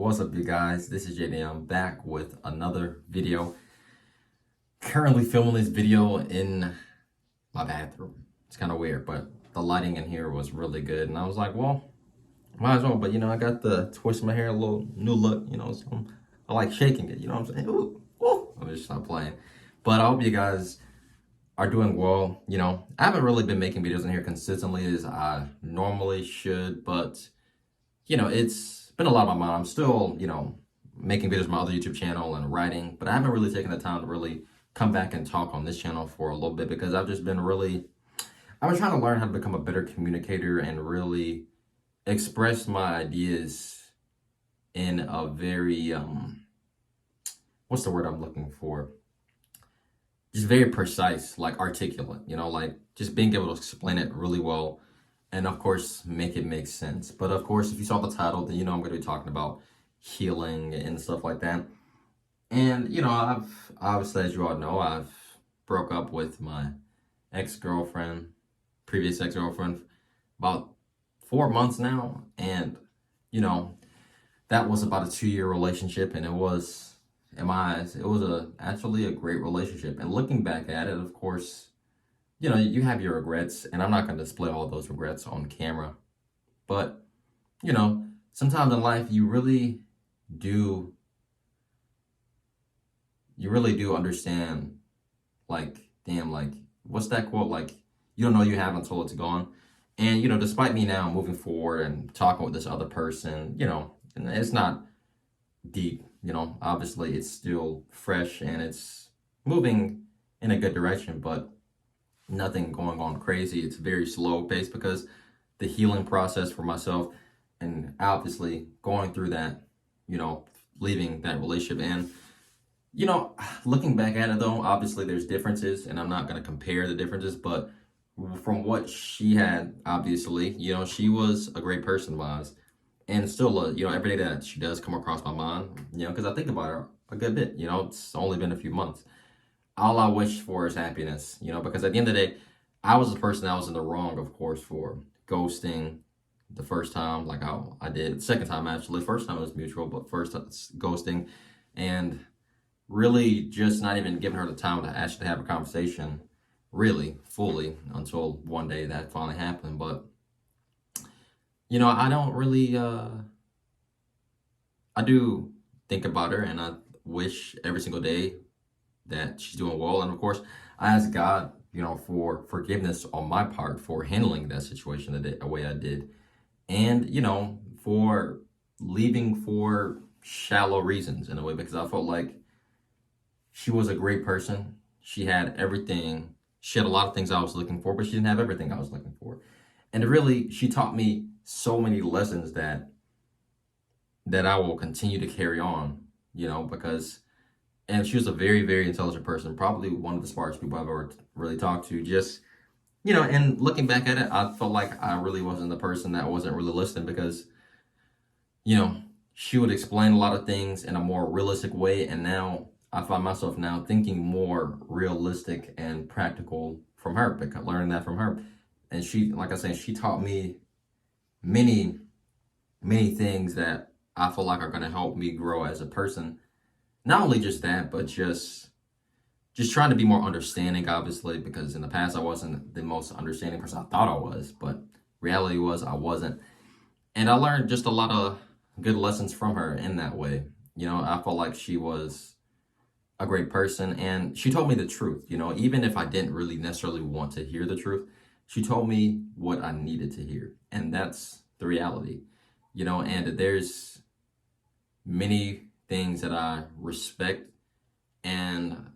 What's up, you guys? This is JD. I'm back with another video. Currently filming this video in my bathroom. It's kind of weird, but the lighting in here was really good. And I was like, well, might as well. But, I got the twist in my hair, a little new look, so I like shaking it, you know what I'm saying? Ooh, ooh. I'm just not playing. But I hope you guys are doing well. I haven't really been making videos in here consistently as I normally should, but, it's been a lot on my mind. I'm still, making videos on my other YouTube channel and writing, but I haven't really taken the time to really come back and talk on this channel for a little bit because I've been trying to learn how to become a better communicator and really express my ideas in a very, what's the word I'm looking for? Just very precise, like articulate, like just being able to explain it really well and of course make it make sense. But of course, if you saw the title, then I'm going to be talking about healing and stuff like that. And I've obviously, as you all know, I've broke up with my previous ex-girlfriend, about 4 months now, and that was about a 2-year relationship, and it was, in my eyes, it was actually a great relationship. And looking back at it, of course, you have your regrets, and I'm not going to display all those regrets on camera. But, sometimes in life, you really do understand, like, damn, like, what's that quote? Like, you don't know you have until it's gone. And, despite me now moving forward and talking with this other person, and it's not deep, obviously it's still fresh and it's moving in a good direction, but nothing going on crazy. It's very slow paced because the healing process for myself and obviously going through that, leaving that relationship. And, looking back at it though, obviously there's differences and I'm not going to compare the differences, but from what she had, obviously, she was a great person wise. And still, every day that she does come across my mind, because I think about her a good bit, it's only been a few months. All I wish for is happiness, because at the end of the day, I was the person that was in the wrong, of course, for ghosting the first time, like I did. The second time, actually. First time was mutual, but first ghosting. And really just not even giving her the time to actually have a conversation, really, fully, until one day that finally happened. But I don't really, I do think about her and I wish every single day that she's doing well. And of course, I ask God, for forgiveness on my part for handling that situation the way I did. And, for leaving for shallow reasons in a way, because I felt like she was a great person. She had everything. She had a lot of things I was looking for, but she didn't have everything I was looking for. And really, she taught me so many lessons that I will continue to carry on, because, and she was a very, very intelligent person, probably one of the smartest people I've ever really talked to. Just, and looking back at it, I felt like I really wasn't the person that wasn't really listening because, she would explain a lot of things in a more realistic way. And now I find myself now thinking more realistic and practical from her, because learning that from her. And she, like I said, she taught me many, many things that I feel like are going to help me grow as a person. Not only just that, but just trying to be more understanding, obviously, because in the past I wasn't the most understanding person I thought I was, but reality was I wasn't. And I learned just a lot of good lessons from her in that way. I felt like she was a great person and she told me the truth, even if I didn't really necessarily want to hear the truth. She told me what I needed to hear, and that's the reality, and there's many things that I respect and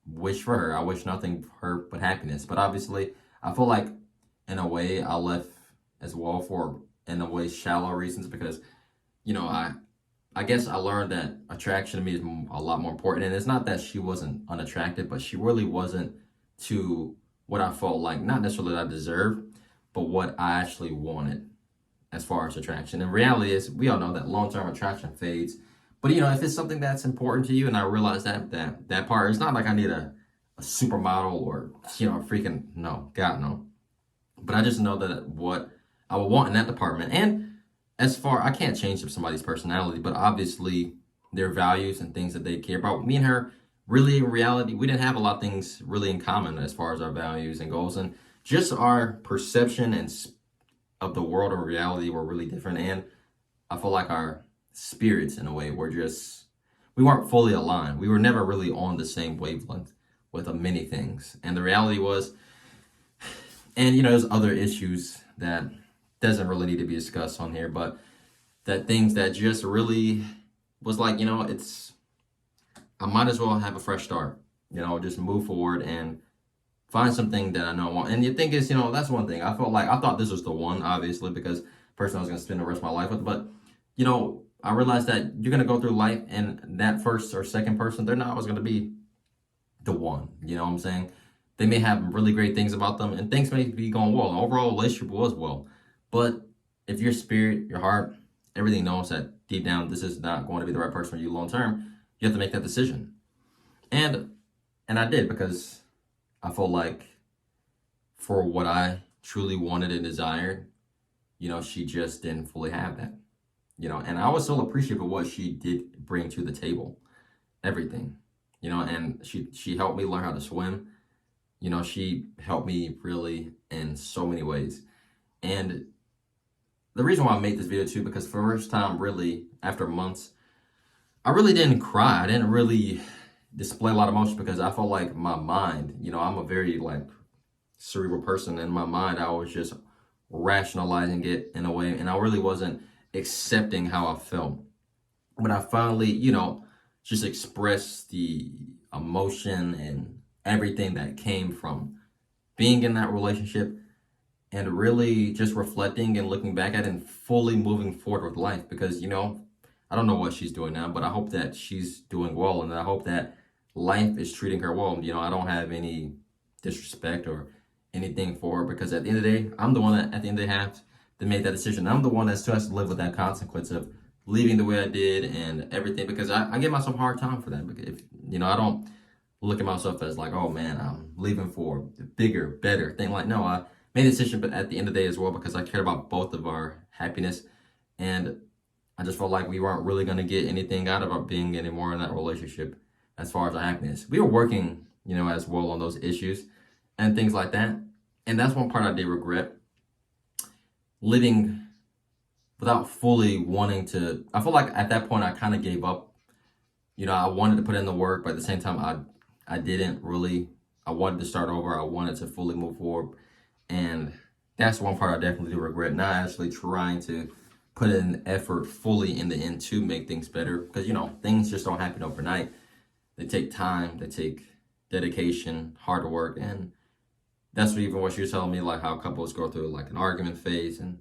wish for her. I wish nothing for her but happiness. But obviously, I feel like in a way I left as well for, in a way, shallow reasons because, I guess I learned that attraction to me is a lot more important. And it's not that she wasn't unattractive, but she really wasn't to what I felt like, not necessarily that I deserved, but what I actually wanted as far as attraction. And reality is, we all know that long-term attraction fades. But, if it's something that's important to you, and I realize that part, it's not like I need a supermodel or, freaking, no, God, no. But I just know that what I would want in that department. And I can't change somebody's personality, but obviously their values and things that they care about. Me and her, really, in reality, we didn't have a lot of things really in common as far as our values and goals, and just our perception of the world or reality were really different. And I feel like our spirits, in a way, we weren't fully aligned. We were never really on the same wavelength with many things. And the reality was, and there's other issues that doesn't really need to be discussed on here, but that things that just really was like, I might as well have a fresh start, just move forward and find something that I know I want. And the thing is, that's one thing. I thought this was the one, obviously, because the person I was going to spend the rest of my life with. But, I realized that you're going to go through life, and that first or second person, they're not always going to be the one. You know what I'm saying? They may have really great things about them, and things may be going well. The overall relationship was well. But if your spirit, your heart, everything knows that deep down this is not going to be the right person for you long term, you have to make that decision. And I did, because I felt like for what I truly wanted and desired, she just didn't fully have that. And I was so appreciative of what she did bring to the table. Everything. And she helped me learn how to swim. She helped me really in so many ways. And the reason why I made this video too, because for the first time, really, after months, I really didn't cry. I didn't really display a lot of emotion, because I felt like my mind, I'm a very cerebral person. In my mind, I was just rationalizing it in a way, and I really wasn't accepting how I felt. When I finally, just expressed the emotion and everything that came from being in that relationship, and really just reflecting and looking back at it and fully moving forward with life. Because, I don't know what she's doing now, but I hope that she's doing well, and I hope that life is treating her well. I don't have any disrespect or anything for her, because at the end of the day, I'm the one that at the end of the day have to make that decision. I'm the one that still has to live with that consequence of leaving the way I did and everything, because I give myself a hard time for that. Because I don't look at myself as like, oh man, I'm leaving for the bigger, better thing. No, I made a decision, but at the end of the day as well, because I cared about both of our happiness, and I just felt like we weren't really going to get anything out of our being anymore in that relationship as far as our happiness. We were working, as well on those issues and things like that. And that's one part I did regret. Living without fully wanting to. I feel like at that point I kind of gave up. I wanted to put in the work, but at the same time I didn't really. I wanted to start over. I wanted to fully move forward. And that's one part I definitely do regret, not actually trying to put in effort fully in the end to make things better. Because, things just don't happen overnight. They take time, they take dedication, hard work. And that's what she was telling me, like how couples go through like an argument phase and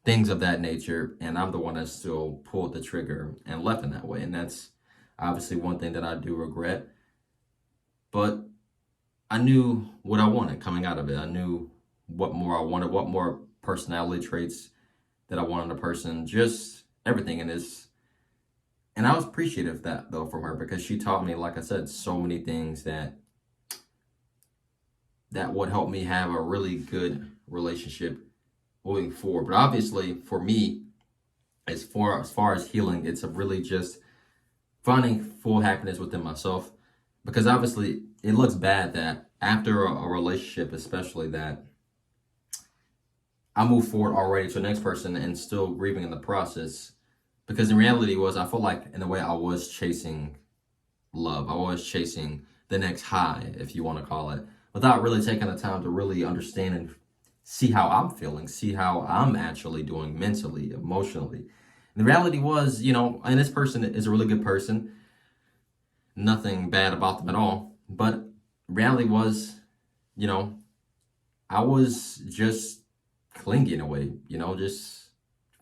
things of that nature. And I'm the one that still pulled the trigger and left in that way. And that's obviously one thing that I do regret. But I knew what I wanted coming out of it. I knew what more I wanted, what more personality traits that I wanted in a person, just everything in this. And I was appreciative of that, though, from her, because she taught me, like I said, so many things that would help me have a really good relationship moving forward. But obviously, for me, as far as healing, it's really just finding full happiness within myself. Because obviously, it looks bad that after a relationship, especially, that I move forward already to the next person and still grieving in the process. Because in reality I felt like in a way I was chasing love. I was chasing the next high, if you want to call it, without really taking the time to really understand and see how I'm feeling, see how I'm actually doing mentally, emotionally. And the reality was, and this person is a really good person. Nothing bad about them at all. But reality was, I was just clingy in a way, just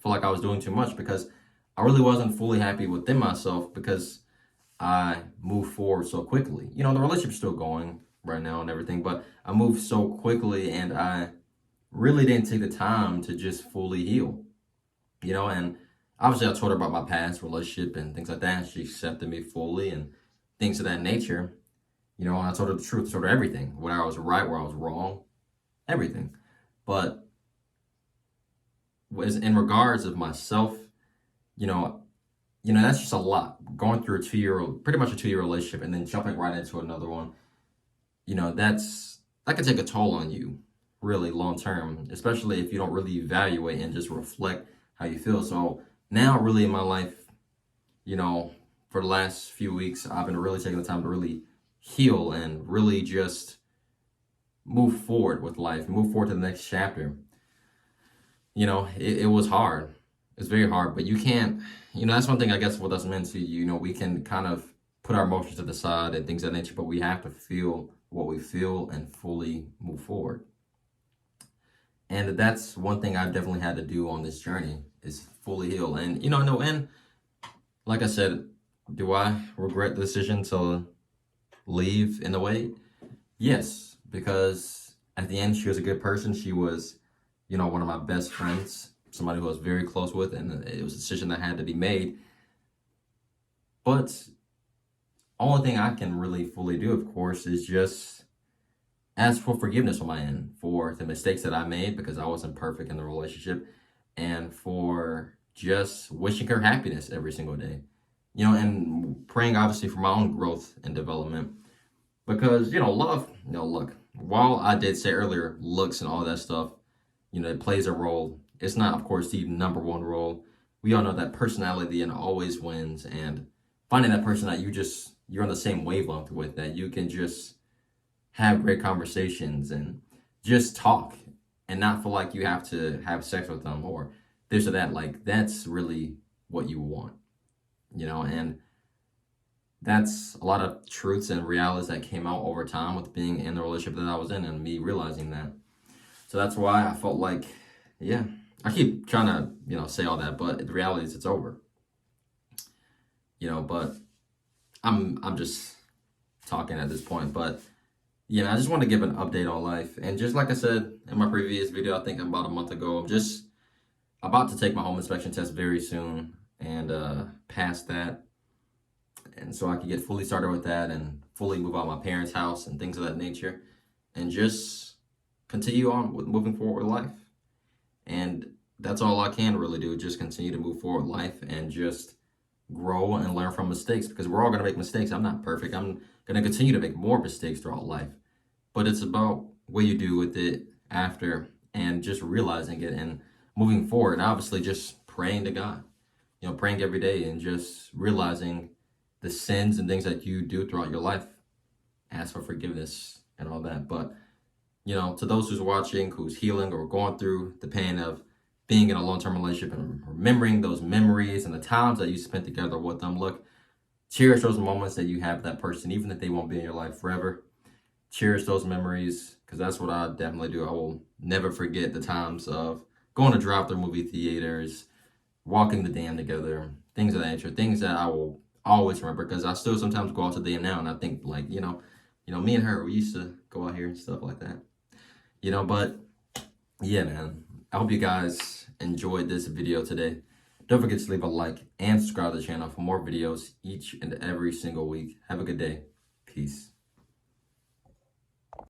feel like I was doing too much, because I really wasn't fully happy within myself, because I moved forward so quickly. The relationship's still going right now and everything, but I moved so quickly, and I really didn't take the time to just fully heal, and obviously I told her about my past relationship and things like that, and she accepted me fully and things of that nature, and I told her the truth, told her everything, where I was right, where I was wrong, everything. But in regards of myself, you know, that's just a lot. Going through pretty much a 2-year relationship, and then jumping right into another one, that can take a toll on you, really long term, especially if you don't really evaluate and just reflect how you feel. So now, really, in my life, you know, for the last few weeks, I've been really taking the time to really heal and really just move forward with life, move forward to the next chapter. It was hard. It's very hard, but you can't, that's one thing I guess with us men too, we can kind of put our emotions to the side and things of that nature, but we have to feel what we feel and fully move forward. And that's one thing I've definitely had to do on this journey is fully heal. And, and like I said, do I regret the decision to leave in a way? Yes, because at the end, she was a good person. She was, one of my best friends, somebody who I was very close with, and it was a decision that had to be made. But only thing I can really fully do, of course, is just ask for forgiveness on my end for the mistakes that I made because I wasn't perfect in the relationship, and for just wishing her happiness every single day, and praying obviously for my own growth and development. Because, love, look, while I did say earlier, looks and all that stuff, it plays a role. It's not, of course, the number one role. We all know that personality and always wins, and finding that person that you're on the same wavelength with, that you can just have great conversations and just talk and not feel like you have to have sex with them or this or that. Like, that's really what you want, and that's a lot of truths and realities that came out over time with being in the relationship that I was in and me realizing that. So that's why I felt like, yeah, I keep trying to, say all that, but the reality is it's over. But I'm just talking at this point. But yeah, I just want to give an update on life. And just like I said in my previous video, I think about a month ago, I'm just about to take my home inspection test very soon and pass that. And so I could get fully started with that and fully move out of my parents' house and things of that nature. And just continue on with moving forward with life. And that's all I can really do, just continue to move forward with life and just grow and learn from mistakes, because we're all going to make mistakes. I'm not perfect. I'm going to continue to make more mistakes throughout life. But it's about what you do with it after and just realizing it and moving forward. And obviously just praying to God, praying every day and just realizing the sins and things that you do throughout your life. Ask for forgiveness and all that. But to those who's watching, who's healing or going through the pain of being in a long-term relationship and remembering those memories and the times that you spent together with them, look, cherish those moments that you have with that person, even if they won't be in your life forever. Cherish those memories, because that's what I definitely do. I will never forget the times of going to drive-through movie theaters, walking the dam together, things of that nature, things that I will always remember, because I still sometimes go out to the dam now and I think like, me and her, we used to go out here and stuff like that. But yeah, man, I hope you guys enjoyed this video today. Don't forget to leave a like and subscribe to the channel for more videos each and every single week. Have a good day. Peace.